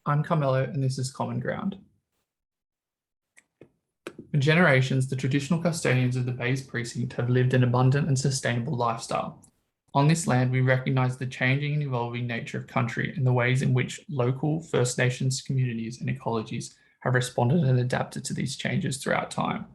I'm Carmelo, and this is Common Ground. For generations, the traditional custodians of the Bays Precinct have lived an abundant and sustainable lifestyle. On this land, we recognise the changing and evolving nature of country and the ways in which local First Nations communities and ecologies have responded and adapted to these changes throughout time.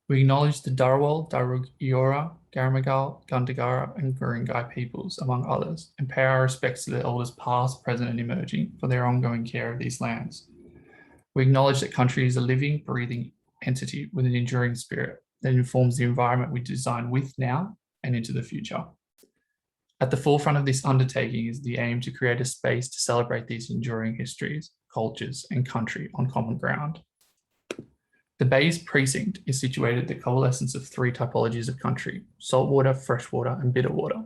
We acknowledge the Dharawal, Darug Eora, Garamagal, Gundagara, and Gurungai peoples, among others, and pay our respects to the elders past, present, and emerging for their ongoing care of these lands. We acknowledge that country is a living, breathing entity with an enduring spirit that informs the environment we design with now and into the future. At the forefront of this undertaking is the aim to create a space to celebrate these enduring histories, cultures, and country on common ground. The Bays Precinct is situated at the coalescence of three typologies of country: saltwater, freshwater, and bitter water.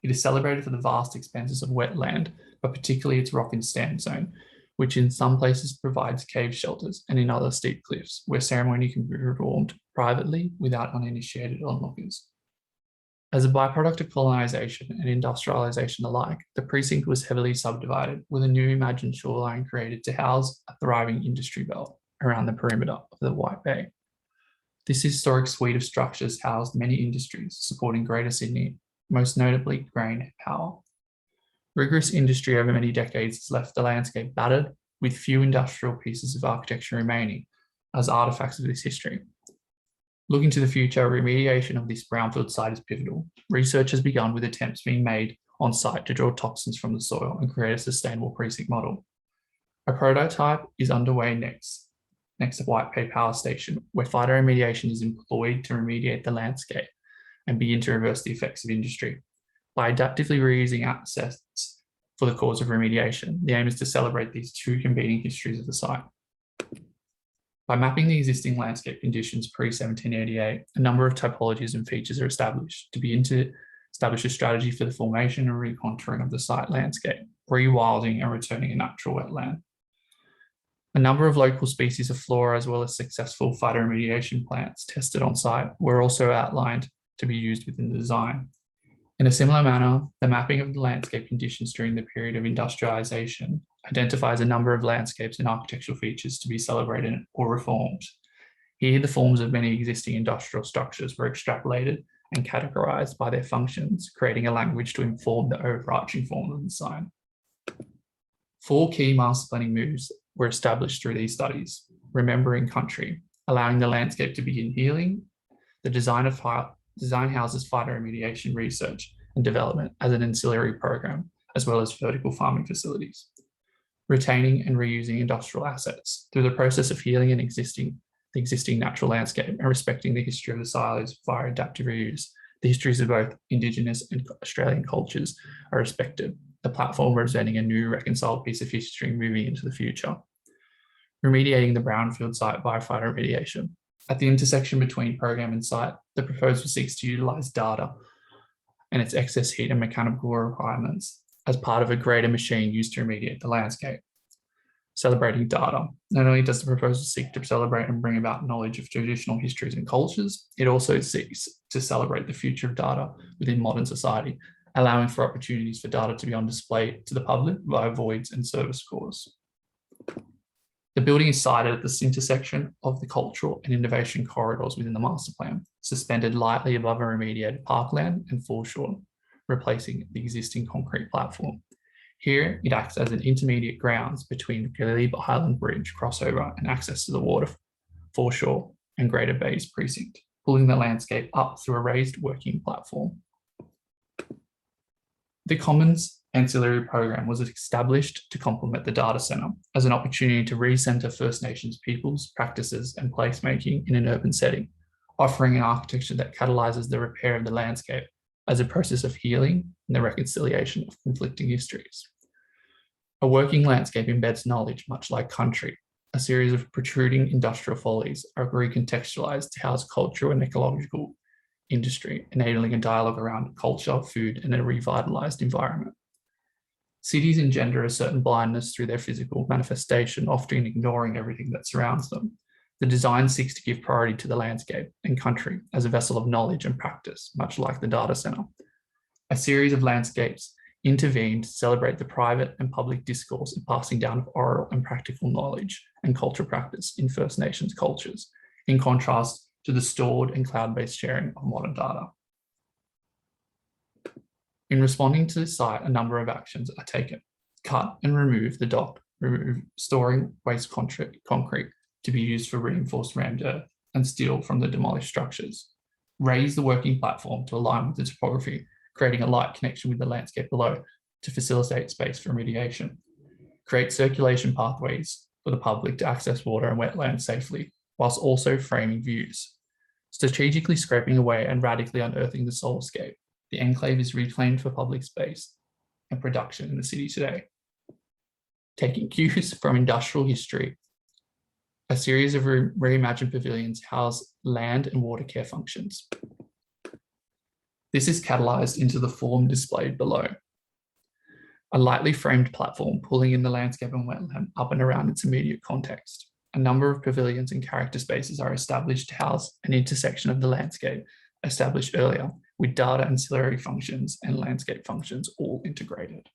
It is celebrated for the vast expanses of wetland, but particularly its rock and sandstone, which in some places provides cave shelters and in other steep cliffs where ceremony can be performed privately without uninitiated onlookers. As a byproduct of colonisation and industrialisation alike, the precinct was heavily subdivided, with a new imagined shoreline created to house a thriving industry belt around the perimeter of the White Bay. This historic suite of structures housed many industries supporting Greater Sydney, most notably grain and power. Rigorous industry over many decades has left the landscape battered, with few industrial pieces of architecture remaining as artefacts of this history. Looking to the future, remediation of this brownfield site is pivotal. Research has begun with attempts being made on site to draw toxins from the soil and create a sustainable precinct model. A prototype is underway next to White Bay Power Station, where phytoremediation is employed to remediate the landscape and begin to reverse the effects of industry. By adaptively reusing assets for the cause of remediation, the aim is to celebrate these two competing histories of the site. By mapping the existing landscape conditions pre-1788, a number of typologies and features are established to begin to establish a strategy for the formation and recontouring of the site landscape, rewilding and returning a natural wetland. A number of local species of flora, as well as successful phytoremediation plants tested on site, were also outlined to be used within the design. In a similar manner, the mapping of the landscape conditions during the period of industrialisation identifies a number of landscapes and architectural features to be celebrated or reformed. Here, the forms of many existing industrial structures were extrapolated and categorised by their functions, creating a language to inform the overarching form of the design. 4 key master planning moves were established through these studies: remembering country, allowing the landscape to begin healing; the design houses phytoremediation research and development as an ancillary program, as well as vertical farming facilities; retaining and reusing industrial assets through the process of healing the existing natural landscape and respecting the history of the silos via adaptive reuse. The histories of both Indigenous and Australian cultures are respected, the platform representing a new reconciled piece of history moving into the future. Remediating the brownfield site via phytoremediation. At the intersection between program and site, the proposal seeks to utilise data and its excess heat and mechanical requirements as part of a greater machine used to remediate the landscape. Celebrating data. Not only does the proposal seek to celebrate and bring about knowledge of traditional histories and cultures, it also seeks to celebrate the future of data within modern society, allowing for opportunities for data to be on display to the public via voids and service cores. The building is sited at this intersection of the cultural and innovation corridors within the master plan, suspended lightly above a remediated parkland and foreshore, replacing the existing concrete platform. Here, it acts as an intermediate grounds between Glebe Island Bridge crossover and access to the water, foreshore, and Greater Bays Precinct, pulling the landscape up through a raised working platform. The Commons Ancillary Program was established to complement the data centre as an opportunity to re-centre First Nations peoples, practices, and placemaking in an urban setting, offering an architecture that catalyses the repair of the landscape as a process of healing and the reconciliation of conflicting histories. A working landscape embeds knowledge, much like country. A series of protruding industrial follies are recontextualised to house cultural and ecological industry, enabling a dialogue around culture, food, and a revitalised environment. Cities engender a certain blindness through their physical manifestation, often ignoring everything that surrounds them. The design seeks to give priority to the landscape and country as a vessel of knowledge and practice, much like the data centre. A series of landscapes intervened to celebrate the private and public discourse and passing down of oral and practical knowledge and cultural practice in First Nations cultures, in contrast to the stored and cloud-based sharing of modern data. In responding to this site, a number of actions are taken. Cut and remove the dock, storing waste concrete to be used for reinforced rammed earth and steel from the demolished structures. Raise the working platform to align with the topography, creating a light connection with the landscape below to facilitate space for remediation. Create circulation pathways for the public to access water and wetlands safely, whilst also framing views. Strategically scraping away and radically unearthing the soilscape, the enclave is reclaimed for public space and production in the city today. Taking cues from industrial history, a series of reimagined pavilions house land and water care functions. This is catalyzed into the form displayed below. A lightly framed platform pulling in the landscape and wetland up and around its immediate context. A number of pavilions and character spaces are established to house an intersection of the landscape established earlier, with data ancillary functions and landscape functions all integrated.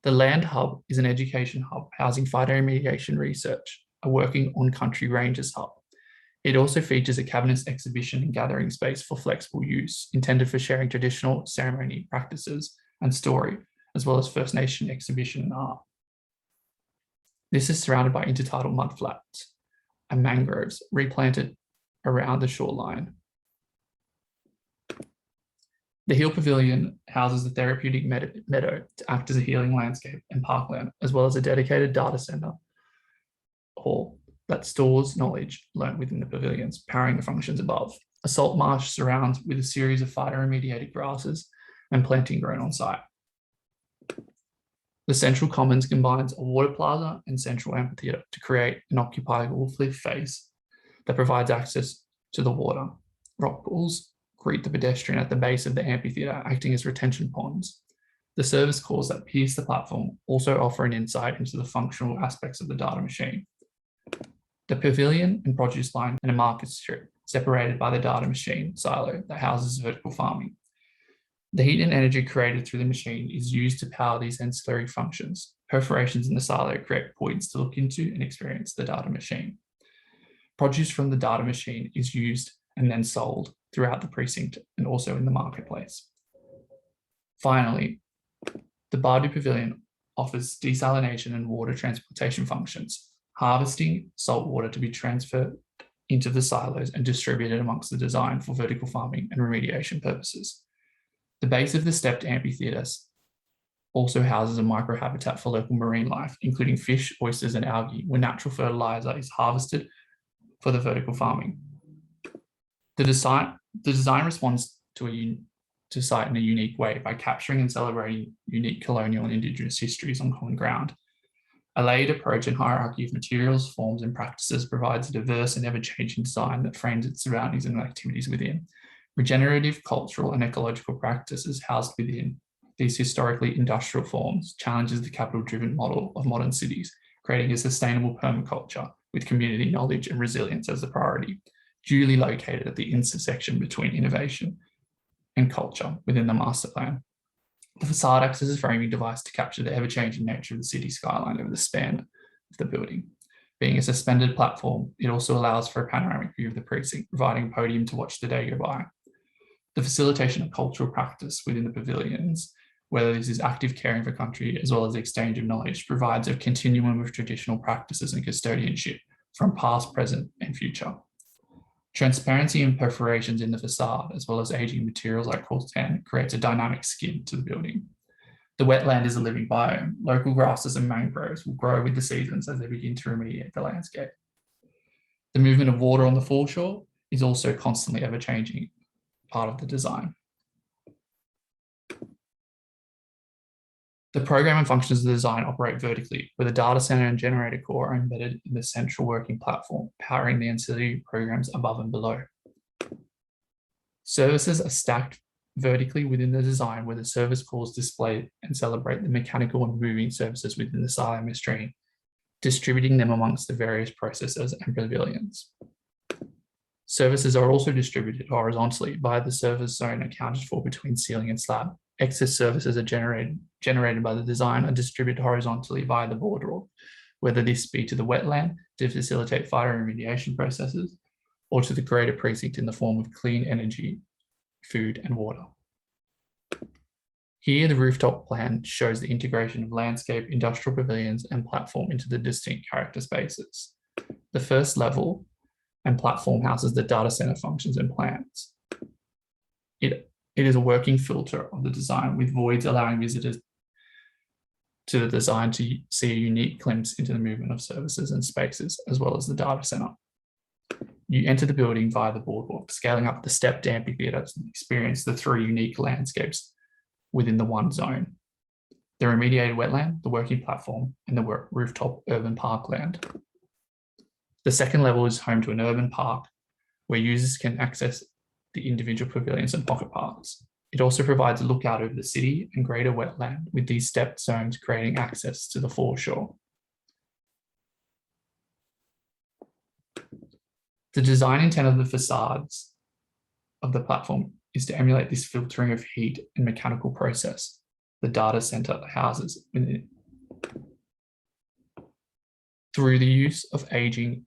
The Land Hub is an education hub housing phytoremediation research, a working on-country rangers hub. It also features a cabinets exhibition and gathering space for flexible use, intended for sharing traditional ceremony practices and story, as well as First Nation exhibition and art. This is surrounded by intertidal mudflats and mangroves replanted around the shoreline. The Hill Pavilion houses a therapeutic meadow to act as a healing landscape and parkland, as well as a dedicated data center hall that stores knowledge learnt within the pavilions, powering the functions above. A salt marsh surrounds with a series of phytoremediated grasses and planting grown on site. The Central Commons combines a water plaza and central amphitheatre to create an occupiable cliff face that provides access to the water. Rock pools greet the pedestrian at the base of the amphitheatre, acting as retention ponds. The service cores that pierce the platform also offer an insight into the functional aspects of the data machine. The pavilion and produce line and a market strip separated by the data machine silo that houses vertical farming. The heat and energy created through the machine is used to power these ancillary functions. Perforations in the silo create points to look into and experience the data machine. Produce from the data machine is used and then sold throughout the precinct and also in the marketplace. Finally, the Bardu Pavilion offers desalination and water transportation functions, harvesting salt water to be transferred into the silos and distributed amongst the design for vertical farming and remediation purposes. The base of the stepped amphitheatre also houses a microhabitat for local marine life, including fish, oysters, and algae, where natural fertilizer is harvested for the vertical farming. The design responds to site in a unique way by capturing and celebrating unique colonial and Indigenous histories on common ground. A layered approach and hierarchy of materials, forms, and practices provides a diverse and ever-changing design that frames its surroundings and activities within. Regenerative, cultural, and ecological practices housed within these historically industrial forms challenges the capital-driven model of modern cities, creating a sustainable permaculture with community knowledge and resilience as the priority, duly located at the intersection between innovation and culture within the master plan. The facade acts as a framing device to capture the ever-changing nature of the city skyline over the span of the building. Being a suspended platform, it also allows for a panoramic view of the precinct, providing a podium to watch the day go by. The facilitation of cultural practice within the pavilions, whether this is active caring for country as well as the exchange of knowledge, provides a continuum of traditional practices and custodianship from past, present, and future. Transparency and perforations in the facade, as well as aging materials like coltan, creates a dynamic skin to the building. The wetland is a living biome. Local grasses and mangroves will grow with the seasons as they begin to remediate the landscape. The movement of water on the foreshore is also constantly ever-changing part of the design. The program and functions of the design operate vertically, where the data center and generator core are embedded in the central working platform, powering the ancillary programs above and below. Services are stacked vertically within the design, where the service cores display and celebrate the mechanical and moving services within the silo machine, distributing them amongst the various processes and pavilions. Services are also distributed horizontally by the service zone accounted for between ceiling and slab, Excess services are generated by the design are distributed horizontally via the border, whether this be to the wetland to facilitate fire remediation processes, or to the greater precinct in the form of clean energy, food, and water. Here, the rooftop plan shows the integration of landscape, industrial pavilions, and platform into the distinct character spaces. The first level and platform houses the data center functions and plans. It is a working filter of the design, with voids allowing visitors to the design to see a unique glimpse into the movement of services and spaces, as well as the data center. You enter the building via the boardwalk, scaling up the stepped amphitheatre to experience the three unique landscapes within the one zone: the remediated wetland, the working platform, and the rooftop urban parkland. The second level is home to an urban park where users can access the individual pavilions and pocket parks. It also provides a lookout over the city and greater wetland, with these stepped zones creating access to the foreshore. The design intent of the facades of the platform is to emulate this filtering of heat and mechanical process the data center houses within it. Through the use of aging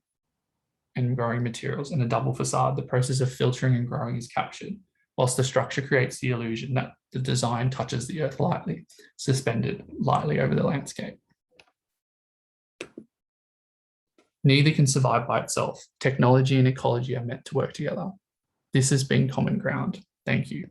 and growing materials and a double facade, the process of filtering and growing is captured, whilst the structure creates the illusion that the design touches the earth lightly, suspended lightly over the landscape. Neither can survive by itself. Technology and ecology are meant to work together. This has been Common Ground. Thank you.